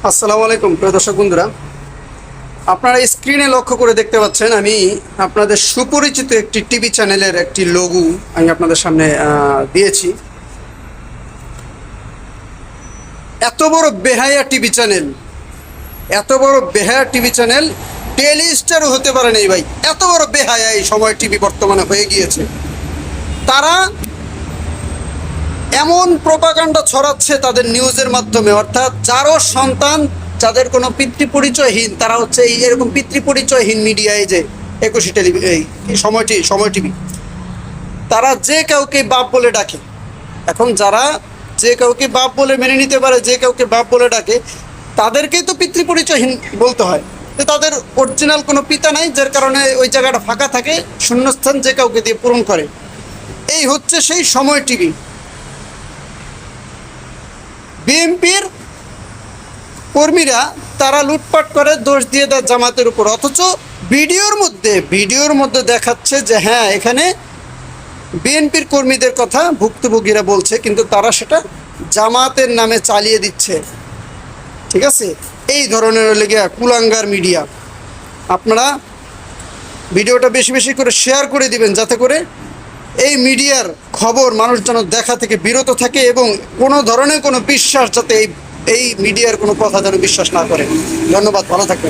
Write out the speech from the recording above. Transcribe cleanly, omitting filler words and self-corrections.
আসসালামু আলাইকুম প্রিয় দর্শক বন্ধুরা, আপনারা স্ক্রিনে লক্ষ্য করে দেখতে পাচ্ছেন আমি আপনাদের সুপরিচিত একটি টিভি চ্যানেলের একটি লোগো আমি আপনাদের সামনে দিয়েছি। এত বড় বেহায়া টিভি চ্যানেল, এত বড় বেহায়া টিভি চ্যানেল ডেইলি স্টারও হতে পারে নাই ভাই। এত বড় বেহায়া এই সময় টিভি বর্তমানে হয়ে গিয়েছে। তারা এমন প্রোপাগান্ডা ছড়াচ্ছে তাদের নিউজের মাধ্যমে, অর্থাৎ যারও সন্তান যাদের কোনো পিতৃপরিচয়হীন তারা হচ্ছে এরকম পিতৃপরিচয়হীন মিডিয়ায়, যে 21 এই সময় টিভি, তারা যে কাউকে বাপ বলে ডাকে। এখন যারা যে কাউকে বাপ বলে মেনে নিতে পারে, যে কাউকে বাপ বলে ডাকে, তাদেরকেই তো পিতৃপরিচয়হীন বলতে হয়। তো তাদের অরিজিনাল কোনো পিতা নাই, যার কারণে ওই জায়গাটা ফাঁকা থাকে, শূন্যস্থান যে কাউকে দিয়ে পূরণ করে। এই হচ্ছে সেই সময় টিভি। বিএনপির কর্মীরা তারা লুটপাট করে, দোষ দিয়ে দেয় জামাতের উপর, অথচ ভিডিওর মধ্যে দেখাচ্ছে যে হ্যাঁ এখানে বিএনপির কর্মীদের কথা ভুক্তভোগীরা বলছে, কিন্তু তারা সেটা জামাতের নামে চালিয়ে দিচ্ছে। ঠিক আছে, এই ধরনের লেগে কুলাঙ্গার মিডিয়া। আপনারা ভিডিওটা বেশি বেশি করে শেয়ার করে দিবেন, যাতে করে এই মিডিয়ার খবর মানুষ যেন দেখা থেকে বিরত থাকে এবং কোনো ধরনের কোনো বিশ্বাস যাতে এই মিডিয়ার কোনো কথা যেন বিশ্বাস না করে। ধন্যবাদ, ভালো থাকবেন।